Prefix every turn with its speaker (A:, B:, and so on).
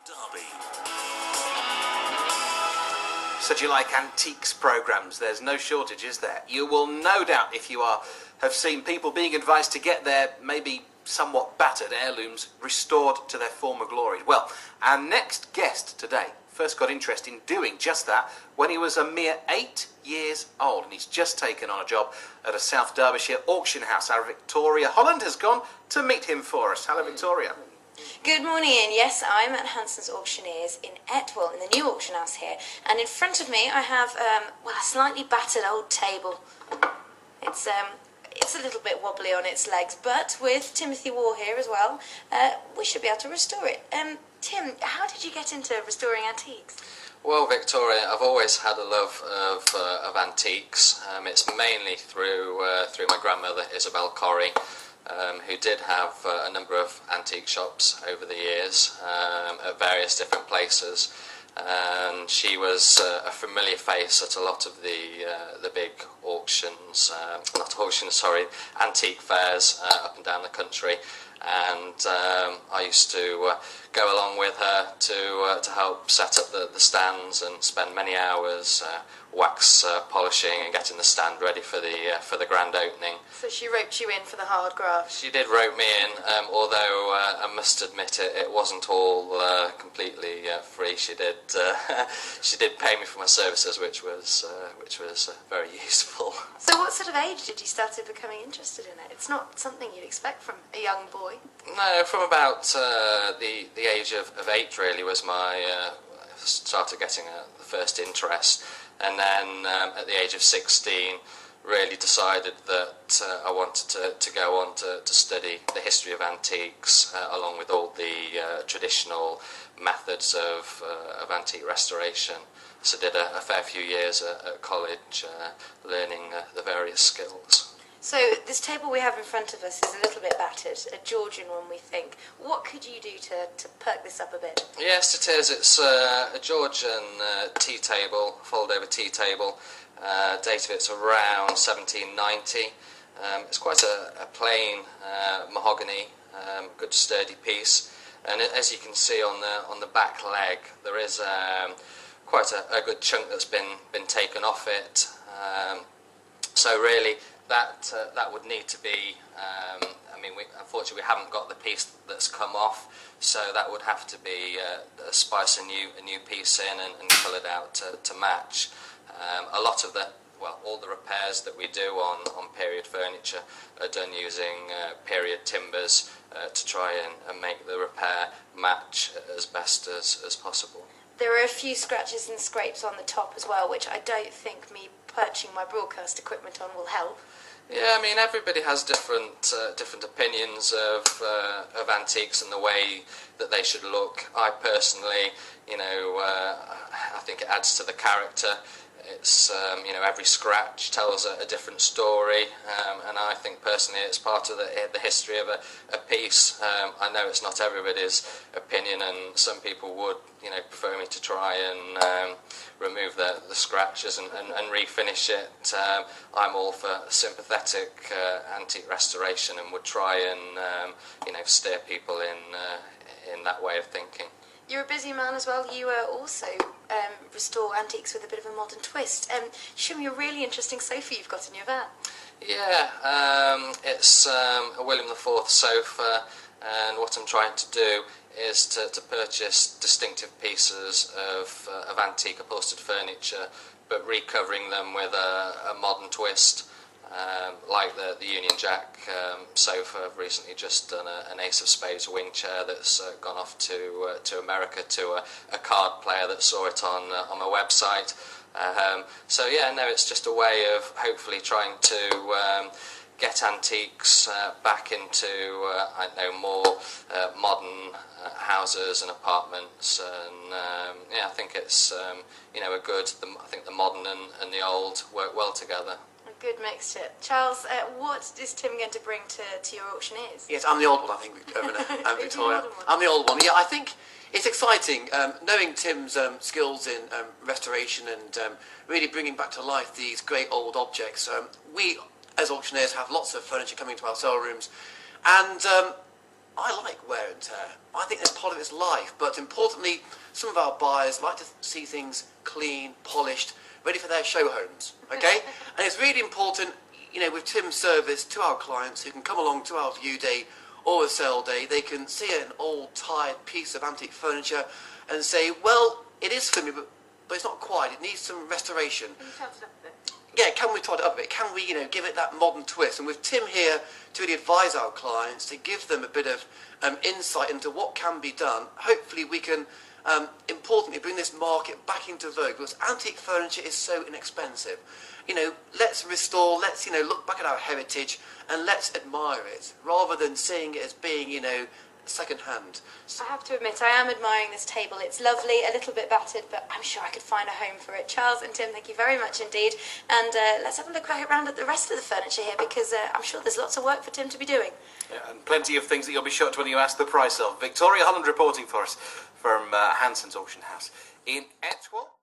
A: Derby.
B: So do you like antiques programmes? There's no shortage, is there? You will no doubt, if you have seen people being advised to get their maybe somewhat battered heirlooms restored to their former glory. Well, our next guest today first got interest in doing just that when he was a mere 8 years old, and he's just taken on a job at a South Derbyshire auction house. Our Victoria Holland has gone to meet him for us. Hello, Victoria.
C: Good morning, Ian. Yes, I'm at Hanson's Auctioneers in Etwell, in the new auction house here. And in front of me I have, a slightly battered old table. It's a little bit wobbly on its legs, but with Timothy Warr here as well, we should be able to restore it. Tim, how did you get into restoring antiques?
D: Well, Victoria, I've always had a love of antiques. It's mainly through my grandmother, Isabel Corrie, who did have a number of antique shops over the years at various different places, and she was a familiar face at a lot of the big auctions, antique fairs up and down the country, and I used to go along with her to help set up the stands and spend many hours wax polishing and getting the stand ready for the grand opening.
C: So she roped you in for the hard graft?
D: She did rope me in, although I must admit it wasn't all completely free. She did pay me for my services, which was very useful.
C: So what sort of age did you start becoming interested in it? It's not something you'd expect from a young boy.
D: No, from about the age of 8 really was my started getting the first interest, and then at the age of 16 really decided that I wanted to go on to study the history of antiques along with all the traditional methods of antique restoration. So did a fair few years at college learning the various skills.
C: So this table we have in front of us is a little bit battered, a Georgian one we think. What could you do to perk this up a bit?
D: Yes, it is. It's a Georgian tea table, fold-over tea table. Date of it's around 1790. It's quite a plain mahogany, good sturdy piece. And as you can see on the back leg, there is quite a good chunk that's been taken off it. So really, that would need to be. Unfortunately, we haven't got the piece that's come off, so that would have to be spice a new piece in and coloured out to match. A lot of all the repairs that we do on period furniture are done using period timbers to try and make the repair match as best as possible.
C: There are a few scratches and scrapes on the top as well, which I don't think me perching my broadcast equipment on will help.
D: Yeah, I mean, everybody has different opinions of antiques and the way that they should look. I personally, I think it adds to the character. It's every scratch tells a different story, and I think personally it's part of the history of a piece. I know it's not everybody's opinion, and some people would prefer me to try and remove the scratches and refinish it. I'm all for sympathetic antique restoration and would try and steer people in that way of thinking.
C: You're a busy man as well. You also restore antiques with a bit of a modern twist. Show me a really interesting sofa you've got in your van.
D: Yeah, it's a William IV sofa, and what I'm trying to do is to purchase distinctive pieces of antique upholstered furniture, but recovering them with a modern twist. Like the Union Jack sofa. I've recently just done an Ace of Spades wing chair that's gone off to America to a card player that saw it on my website. It's just a way of hopefully trying to get antiques back into more modern houses and apartments, and I think it's a good. I think the modern and the old work well together.
C: Good mixture. Charles, what is Tim going to bring to your auctioneers?
E: Yes, I'm the old one, I think, and Victoria. I'm the old one. Yeah, I think it's exciting knowing Tim's skills in restoration and really bringing back to life these great old objects. We, as auctioneers, have lots of furniture coming to our sale rooms, and I like wear and tear. I think that's part of its life. But importantly, some of our buyers like to see things clean, polished, ready for their show homes. Okay? And it's really important, you know, with Tim's service to our clients who can come along to our view day or a sale day, they can see an old, tired piece of antique furniture and say, well, it is for me, but it's not quite. It needs some restoration.
C: Can you touch it up a bit?
E: Yeah, can we tidy it up a bit? Can we, you know, give it that modern twist? And with Tim here to really advise our clients, to give them a bit of insight into what can be done, hopefully we can, importantly, bring this market back into vogue, because antique furniture is so inexpensive. You know, let's restore, let's, you know, look back at our heritage and let's admire it, rather than seeing it as being, you know, second hand.
C: I have to admit, I am admiring this table. It's lovely, a little bit battered, but I'm sure I could find a home for it. Charles and Tim, thank you very much indeed. And let's have a look back around at the rest of the furniture here, because I'm sure there's lots of work for Tim to be doing.
B: Yeah, and plenty of things that you'll be shocked when you ask the price of. Victoria Holland reporting for us from Hanson's Auction House in Etwall.